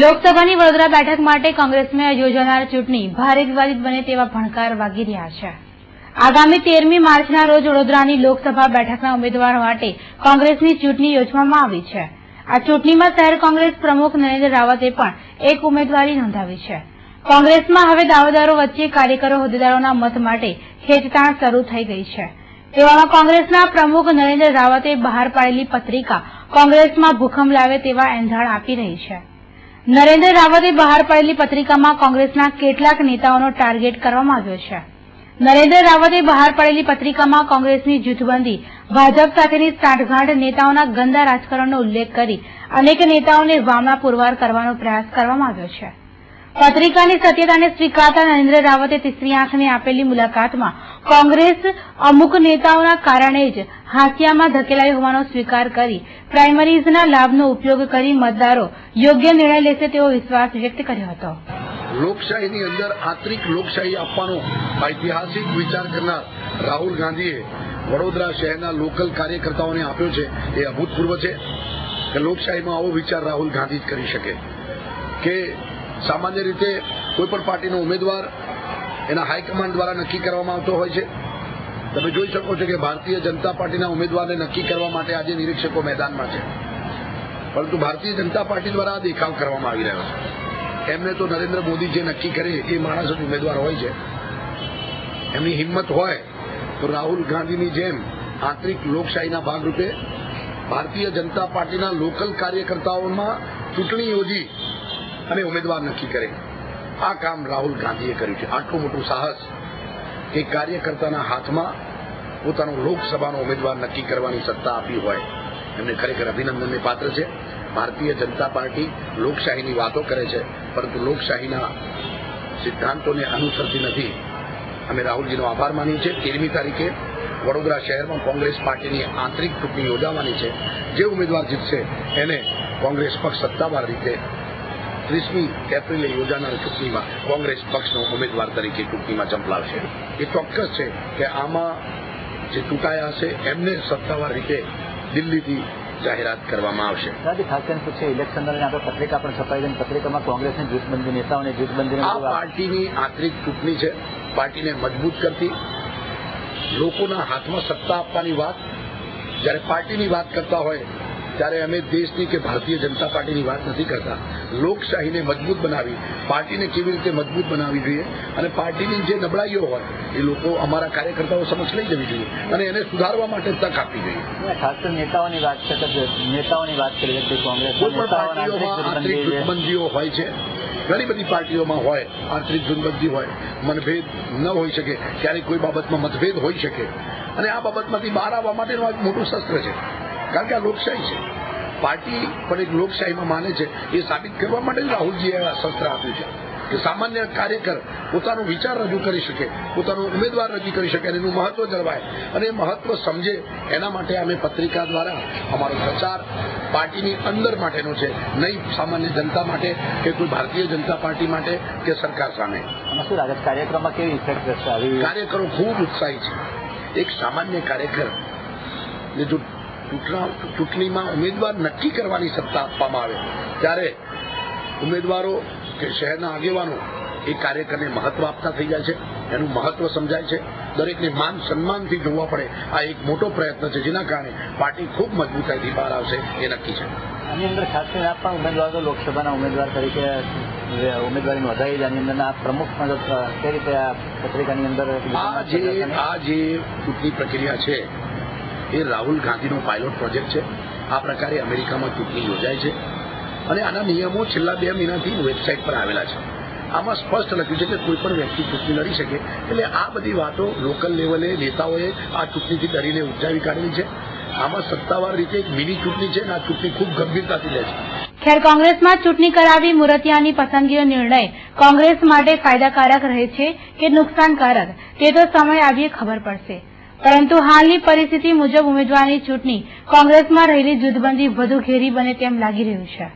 લોકસભાની વડોદરા બેઠક માટે કોંગ્રેસમાં યોજાનાર ચૂંટણી ભારે વિવાદિત બને તેવા ભણકાર વાગી રહ્યા છે। આગામી 13મી માર્ચના રોજ વડોદરાની લોકસભા બેઠકના ઉમેદવાર માટે કોંગ્રેસની ચૂંટણી યોજવામાં આવી છે। આ ચૂંટણીમાં શહેર કોંગ્રેસ પ્રમુખ નરેન્દ્ર રાવતે પણ એક ઉમેદવારી નોંધાવી છે। કોંગ્રેસમાં હવે દાવેદારો વચ્ચે કાર્યકરો હોદ્દેદારોના મત માટે ખેંચતાણ શરૂ થઈ ગઈ છે। તેવામાં કોંગ્રેસના પ્રમુખ નરેન્દ્ર રાવતે બહાર પાડેલી પત્રિકા કોંગ્રેસમાં ભૂકંપ લાવે તેવા એંધાણ આપી રહી છે। નરેન્દ્ર રાવતે બહાર પાડેલી પત્રિકામાં કોંગ્રેસના કેટલાક નેતાઓનો ટાર્ગેટ કરવામાં આવ્યો છે। નરેન્દ્ર રાવતે બહાર પાડેલી પત્રિકામાં કોંગ્રેસની જૂથબંધી, ભાજપ સાથેની સાંઠગાંઠ, નેતાઓના ગંદા રાજકારણનો ઉલ્લેખ કરી અનેક નેતાઓને વામણા પુરવાર કરવાનો પ્રયાસ કરવામાં આવ્યો છે। પત્રિકાની સત્યતાને સ્વીકારતા નરેન્દ્ર રાવતે તીસરી આંખને આપેલી મુલાકાતમાં કોંગ્રેસ અમુક નેતાઓના કારણે જ હાંસિયામાં ધકેલાઈ હોવાનો સ્વીકાર કરી પ્રાઇમરીઝના લાભનો ઉપયોગ કરી મતદારો યોગ્ય નિર્ણય લેશે તેવો વિશ્વાસ વ્યક્ત કર્યો હતો। લોકશાહીની અંદર આંતરિક લોકશાહી આપવાનો ઐતિહાસિક વિચાર કરનાર રાહુલ ગાંધીએ વડોદરા શહેરના લોકલ કાર્યકર્તાઓને આપ્યો છે એ અભૂતપૂર્વ છે કે લોકશાહીમાં આવો વિચાર રાહુલ ગાંધી જ કરી શકે કે સામાન્ય રીતે કોઈપણ પાર્ટીનો ઉમેદવાર એના હાઈકમાન્ડ દ્વારા નક્કી કરવામાં આવતો હોય છે। તમે જોઈ શકો છો કે ભારતીય જનતા પાર્ટીના ઉમેદવારને નક્કી કરવા માટે આજે નિરીક્ષકો મેદાનમાં છે, પરંતુ ભારતીય જનતા પાર્ટી દ્વારા આ દેખાવ કરવામાં આવી રહ્યો છે। એમને તો નરેન્દ્ર મોદી જે નક્કી કરે એ માણસ જ ઉમેદવાર હોય છે। એમની હિંમત હોય તો રાહુલ ગાંધીની જેમ આંતરિક લોકશાહીના ભાગરૂપે ભારતીય જનતા પાર્ટીના લોકલ કાર્યકર્તાઓમાં ચૂંટણી યોજી અને ઉમેદવાર નક્કી કરે। આ કામ રાહુલ ગાંધીએ કર્યું છે। આટલું મોટું સાહસ કે કાર્યકર્તાના હાથમાં પોતાનો લોકસભાનો ઉમેદવાર નક્કી કરવાની સત્તા આપી હોય એમને ખરેખર અભિનંદનને પાત્ર છે। ભારતીય જનતા પાર્ટી લોકશાહીની વાતો કરે છે, પરંતુ લોકશાહીના સિદ્ધાંતોને અનુસરતી નથી। અમે રાહુલજીનો આભાર માનીએ છીએ। 13મી તારીખે વડોદરા શહેરમાં કોંગ્રેસ પાર્ટીની આંતરિક ચૂંટણી યોજાવાની છે। જે ઉમેદવાર જીતશે એને કોંગ્રેસ પક્ષ સત્તાવાર રીતે 30મી એપ્રિલે યોજાનાર ચૂંટણીમાં કોંગ્રેસ પક્ષનો ઉમેદવાર તરીકે ચૂંટણીમાં ઝંપલાવશે। એ ચોક્કસ છે કે આમાં જે ચૂંટાયા હશે એમને સત્તાવાર રીતે દિલ્હીથી જાહેરાત કરવામાં આવશે। ખાસ કરીને પૂછે ઇલેક્શન દરમિયાન પત્રિકા પણ છપાઈ ગઈ, પત્રિકામાં કોંગ્રેસની જૂથબંધી, નેતાઓની જૂથબંધી, આ પાર્ટીની આંતરિક ચૂંટણી છે। પાર્ટીને મજબૂત કરતી, લોકોના હાથમાં સત્તા આપવાની વાત જ્યારે પાર્ટીની વાત કરતા હોય ત્યારે અમે દેશની કે ભારતીય જનતા પાર્ટીની વાત નથી કરતા। લોકશાહીને મજબૂત બનાવી, પાર્ટીને કેવી રીતે મજબૂત બનાવવી જોઈએ અને પાર્ટીની જે નબળાઈઓ હોય એ લોકો અમારા કાર્યકર્તાઓ સમક્ષ લઈ જવી જોઈએ અને એને સુધારવા માટે તક આપવી જોઈએ। ખાસ કરીને નેતાઓની વાત છે તો નેતાઓની વાત કરીએ તો કોંગ્રેસ કોઈ પણ પાર્ટીઓમાં આંતરિક જૂથબંધીઓ હોય છે, ઘણી બધી પાર્ટીઓમાં હોય, આંતરિક જૂથબંધી હોય, મનભેદ ન હોઈ શકે, ક્યારેક કોઈ બાબતમાં મતભેદ હોઈ શકે અને આ બાબતમાંથી બહાર આવવા માટેનું એક મોટું શસ્ત્ર છે, કારણ કે આ લોકશાહી છે। પાર્ટી પણ એક લોકશાહીમાં માને છે। એ સાબિત કરવા માટે જ રાહુલજીએ આ શસ્ત્ર આપ્યું છે કે સામાન્ય કાર્યકર પોતાનો વિચાર રજૂ કરી શકે, પોતાનો ઉમેદવાર રજૂ કરી શકે અને એનું મહત્વ જળવાય અને એ મહત્વ સમજે એના માટે અમે પત્રિકા દ્વારા અમારો પ્રચાર પાર્ટીની અંદર માટેનો છે, નહીં સામાન્ય જનતા માટે કે કોઈ ભારતીય જનતા પાર્ટી માટે કે સરકાર સામે। શું લાગે કાર્યક્રમમાં કેવી ઇફેક્ટ રહેશે? કાર્યકરો ખૂબ ઉત્સાહી છે। એક સામાન્ય કાર્યકર ને જો ચૂંટણીમાં ઉમેદવાર નક્કી કરવાની સત્તા આપવામાં આવે ત્યારે ઉમેદવારો કે શહેરના આગેવાનો એ કાર્યકરને મહત્વ આપતા થઈ જાય છે, એનું મહત્વ સમજાય છે, દરેકને માન સન્માનથી જોવા પડે। આ એક મોટો પ્રયત્ન છે જેના કારણે પાર્ટી ખૂબ મજબૂતાઈથી બહાર આવશે એ નક્કી છે। આની અંદર ખાસ કરીને આપ પણ ઉમેદવાર લોકસભાના ઉમેદવાર તરીકે ઉમેદવારી નોંધાવી છે, આની અંદર આ પ્રમુખ કઈ રીતે આ પત્રિકાની અંદર આ જે ચૂંટણી પ્રક્રિયા છે એ રાહુલ ગાંધીનો પાયલોટ પ્રોજેક્ટ છે। આ પ્રકારે અમેરિકામાં ચૂંટણી યોજાય છે અને આના નિયમો છેલ્લા 2 મહિનાથી વેબસાઇટ પર આવેલા છે। આમાં સ્પષ્ટ લખ્યું છે કે કોઈ પણ વ્યક્તિ ચૂંટણી લડી શકે। એટલે આ બધી વાતો લોકલ લેવલે નેતાઓએ આ ચૂંટણીથી ડરીને ઉપજાવી કાઢેલી છે। આમાં સત્તાવાર રીતે એક મિની ચૂંટણી છે અને આ ચૂંટણી ખૂબ ગંભીરતાથી લે છે। ખેર કોંગ્રેસમાં ચૂંટણી કરાવી મુરતિયાની પસંદગીનો નિર્ણય કોંગ્રેસ માટે ફાયદાકારક રહે છે કે નુકસાનકારક તે તો સમય આવીએ ખબર પડશે, પરંતુ હાલની પરિસ્થિતિ મુજબ ઉમેદવારની ચૂંટણી કોંગ્રેસમાં રહેલી જૂથબંધી વધુ ઘેરી બને તેમ લાગી રહ્યું છે।